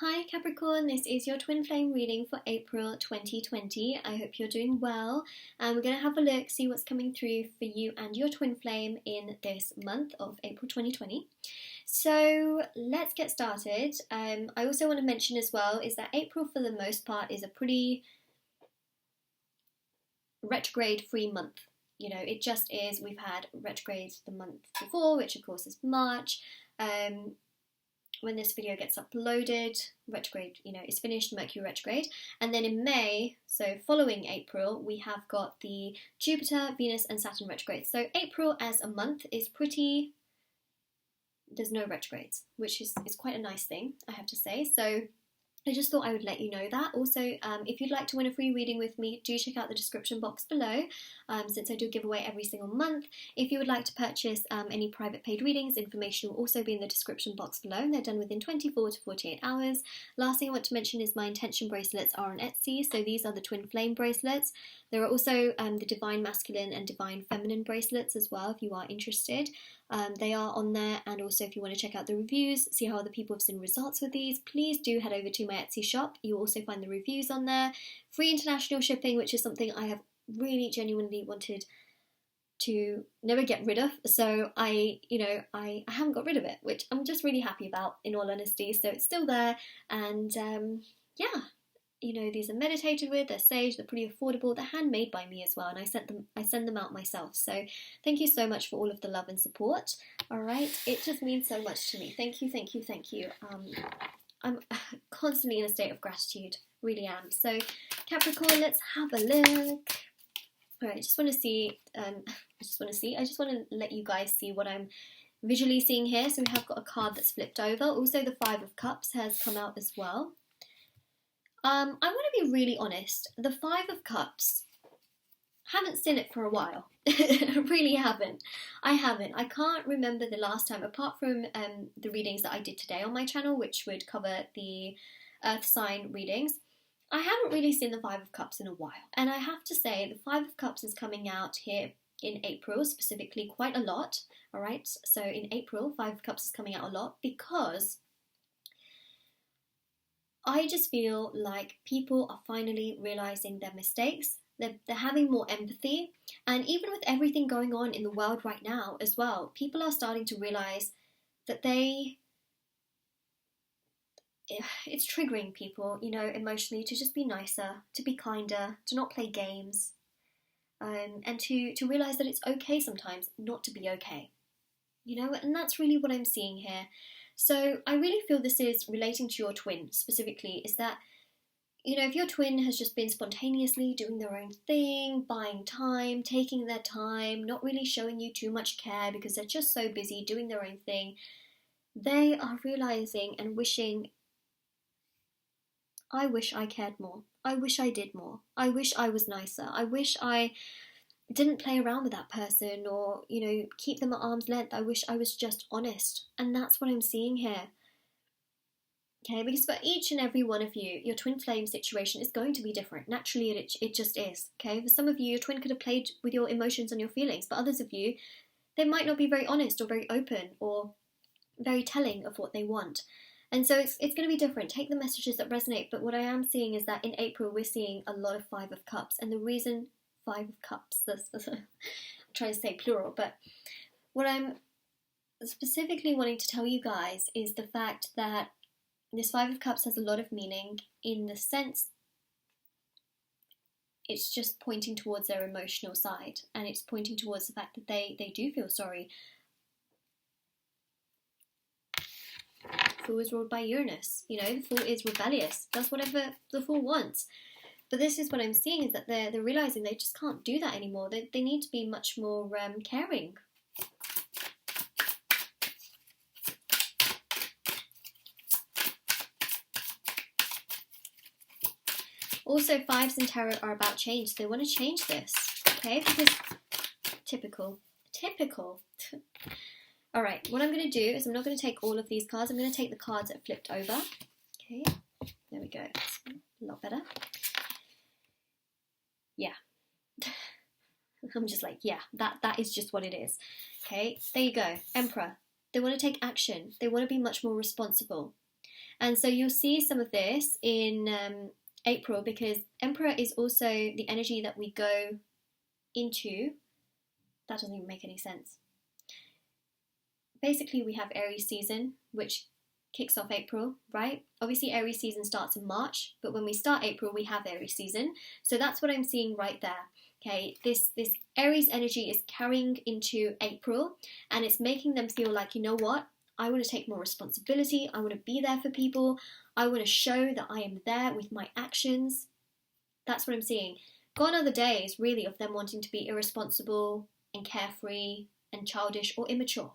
Hi Capricorn, this is your twin flame reading for April 2020. I hope you're doing well, and we're going to have a look, see what's coming through for you and your twin flame in this month of April 2020. So let's get started. I also want to mention as well is that April for the most part is a pretty retrograde free month. You know, it just is. We've had retrogrades the month before, which of course is March. When this video gets uploaded, retrograde, is finished, Mercury retrograde. And then in May, so following April, we have got the Jupiter, Venus and Saturn retrograde. So April as a month is pretty, there's no retrogrades, which is quite a nice thing, I have to say. So I just thought I would let you know that. Also, if you'd like to win a free reading with me, do check out the description box below, since I do give away every single month. If you would like to purchase any private paid readings, information will also be in the description box below, and they're done within 24 to 48 hours. Last thing I want to mention is my intention bracelets are on Etsy, so these are the twin flame bracelets. There are also the divine masculine and divine feminine bracelets as well, if you are interested. They are on there, and also if you want to check out the reviews, see how other people have seen results with these, please do head over to my Etsy shop. You'll also find the reviews on there. Free international shipping, which is something I have really genuinely wanted to never get rid of. So I haven't got rid of it, which I'm just really happy about, in all honesty. So it's still there, and yeah. These are meditated with, they're sage, they're pretty affordable, they're handmade by me as well, and I send them out myself. So thank you so much for all of the love and support. All right, it just means so much to me. Thank you, thank you, thank you. I'm constantly in a state of gratitude, really am. So Capricorn, let's have a look. All right, I just want to let you guys see what I'm visually seeing here. So we have got a card that's flipped over. Also, the Five of Cups has come out as well. I want to be really honest. The Five of Cups, haven't seen it for a while. Really haven't. I haven't. I can't remember the last time, apart from the readings that I did today on my channel, which would cover the Earth sign readings. I haven't really seen the Five of Cups in a while. And I have to say, the Five of Cups is coming out here in April, specifically, quite a lot. All right, so in April, Five of Cups is coming out a lot because I just feel like people are finally realising their mistakes. They're having more empathy. And even with everything going on in the world right now as well, people are starting to realise that it's triggering people, emotionally, to just be nicer, to be kinder, to not play games, and to realise that it's okay sometimes not to be okay. And that's really what I'm seeing here. So I really feel this is relating to your twin specifically, is that, if your twin has just been spontaneously doing their own thing, buying time, taking their time, not really showing you too much care because they're just so busy doing their own thing, they are realising and wishing, I wish I cared more. I wish I did more. I wish I was nicer. I wish I didn't play around with that person or, keep them at arm's length. I wish I was just honest. And that's what I'm seeing here. Okay, because for each and every one of you, your twin flame situation is going to be different. Naturally, it just is. Okay, for some of you, your twin could have played with your emotions and your feelings. But others of you, they might not be very honest or very open or very telling of what they want. And so it's going to be different. Take the messages that resonate. But what I am seeing is that in April, we're seeing a lot of Five of Cups. And the reason Five of Cups, I'm trying to say plural, but what I'm specifically wanting to tell you guys is the fact that this Five of Cups has a lot of meaning, in the sense it's just pointing towards their emotional side, and it's pointing towards the fact that they do feel sorry. Fool is ruled by Uranus. The Fool is rebellious, does whatever the Fool wants. But this is what I'm seeing, is that they're realising they just can't do that anymore. They need to be much more caring. Also, fives in tarot are about change. So they want to change this, okay? Because typical. All right, what I'm going to do is I'm not going to take all of these cards. I'm going to take the cards that flipped over. Okay, there we go. A lot better. Yeah. I'm just like, yeah, that is just what it is. Okay, there you go. Emperor. They want to take action. They want to be much more responsible. And so you'll see some of this in April, because Emperor is also the energy that we go into. That doesn't even make any sense. Basically, we have Aries season, which kicks off April, right? Obviously, Aries season starts in March, but when we start April, we have Aries season. So that's what I'm seeing right there. Okay, this Aries energy is carrying into April, and it's making them feel like, you know what? I want to take more responsibility. I want to be there for people. I want to show that I am there with my actions. That's what I'm seeing. Gone are the days, really, of them wanting to be irresponsible and carefree and childish or immature.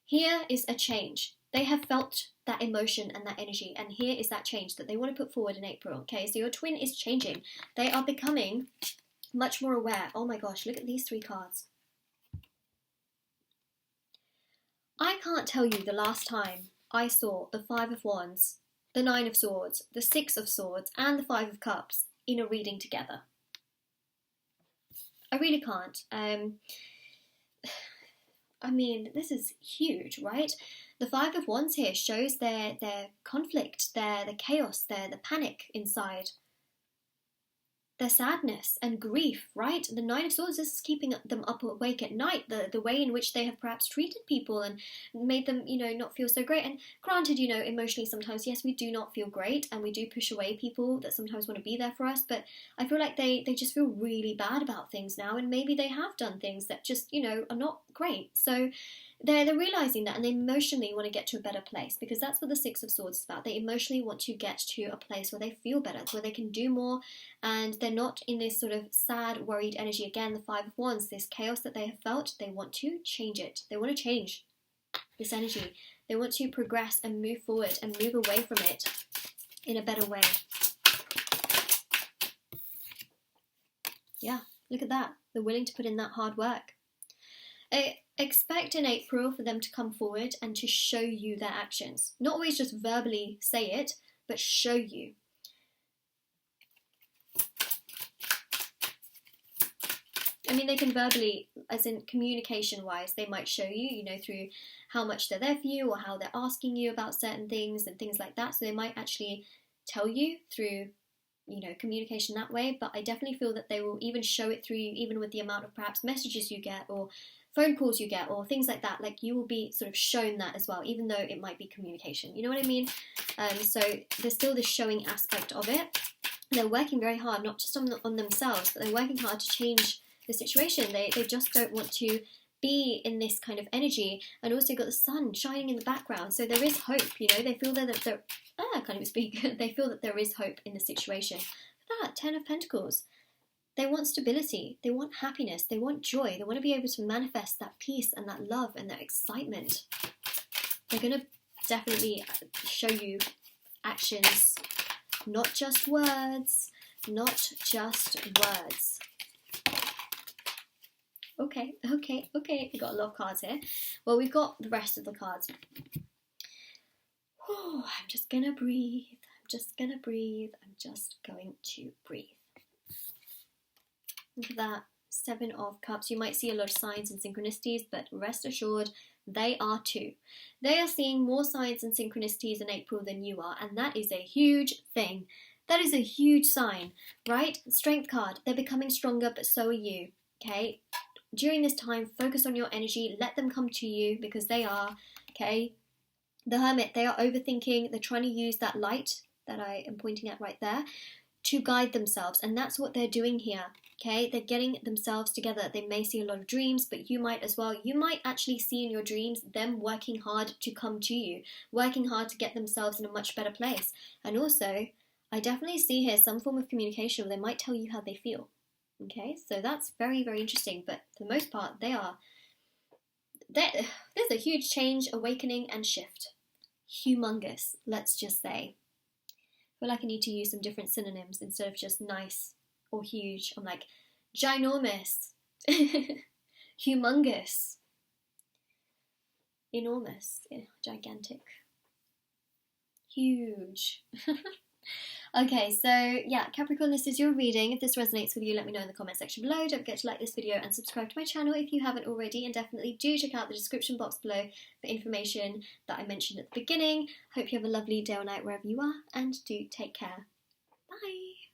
Here is a change. They have felt that emotion and that energy, and here is that change that they want to put forward in April. Okay, so your twin is changing. They are becoming much more aware. Oh my gosh, look at these 3 cards. I can't tell you the last time I saw the 5 of Wands, the 9 of Swords, the 6 of Swords, and the 5 of Cups in a reading together. I really can't. I mean, this is huge, right? The 5 of Wands here shows their conflict, their chaos, the panic inside, their sadness and grief, right? The 9 of Swords, this is keeping them up awake at night, the way in which they have perhaps treated people and made them, not feel so great. And granted, emotionally sometimes, yes, we do not feel great, and we do push away people that sometimes want to be there for us, but I feel like they just feel really bad about things now, and maybe they have done things that just, are not great. So they're realizing that, and they emotionally want to get to a better place, because that's what the 6 of Swords is about. They emotionally want to get to a place where they feel better, where they can do more, and they're not in this sort of sad, worried energy. Again, the 5 of Wands, this chaos that they have felt, they want to change it. They want to change this energy. They want to progress and move forward and move away from it in a better way. Yeah, look at that. They're willing to put in that hard work. Expect in April for them to come forward and to show you their actions. Not always just verbally say it, but show you. I mean, they can verbally, as in communication-wise, they might show you, through how much they're there for you or how they're asking you about certain things and things like that. So they might actually tell you through, communication that way. But I definitely feel that they will even show it through you, even with the amount of perhaps messages you get or phone calls you get or things like that. Like, you will be sort of shown that as well, even though it might be communication. You know what I mean? So there's still this showing aspect of it. They're working very hard, not just on themselves, but they're working hard to change the situation. They just don't want to be in this kind of energy. And also got the sun shining in the background, so there is hope. They feel that I can't even speak. They feel that there is hope in the situation. That 10 of Pentacles. They want stability, they want happiness, they want joy, they want to be able to manifest that peace and that love and that excitement. They're going to definitely show you actions, not just words, not just words. Okay, we've got a lot of cards here. Well, we've got the rest of the cards. I'm just going to breathe, I'm just going to breathe. Look at that, 7 of Cups. You might see a lot of signs and synchronicities, but rest assured, they are too. They are seeing more signs and synchronicities in April than you are, and that is a huge thing. That is a huge sign, right? Strength card, they're becoming stronger, but so are you, okay? During this time, focus on your energy, let them come to you, because they are, okay? The Hermit, they are overthinking, they're trying to use that light that I am pointing at right there to guide themselves, and that's what they're doing here. Okay, they're getting themselves together. They may see a lot of dreams, but you might as well. You might actually see in your dreams them working hard to come to you, working hard to get themselves in a much better place. And also, I definitely see here some form of communication where they might tell you how they feel. Okay, so that's very, very interesting. But for the most part, there's a huge change, awakening, and shift. Humongous, let's just say. I feel like I need to use some different synonyms instead of just nice or huge. I'm like, ginormous, humongous, enormous, gigantic, huge. Okay, so yeah, Capricorn, this is your reading. If this resonates with you, let me know in the comment section below. Don't forget to like this video and subscribe to my channel if you haven't already, and definitely do check out the description box below for information that I mentioned at the beginning. Hope you have a lovely day or night wherever you are, and do take care. Bye!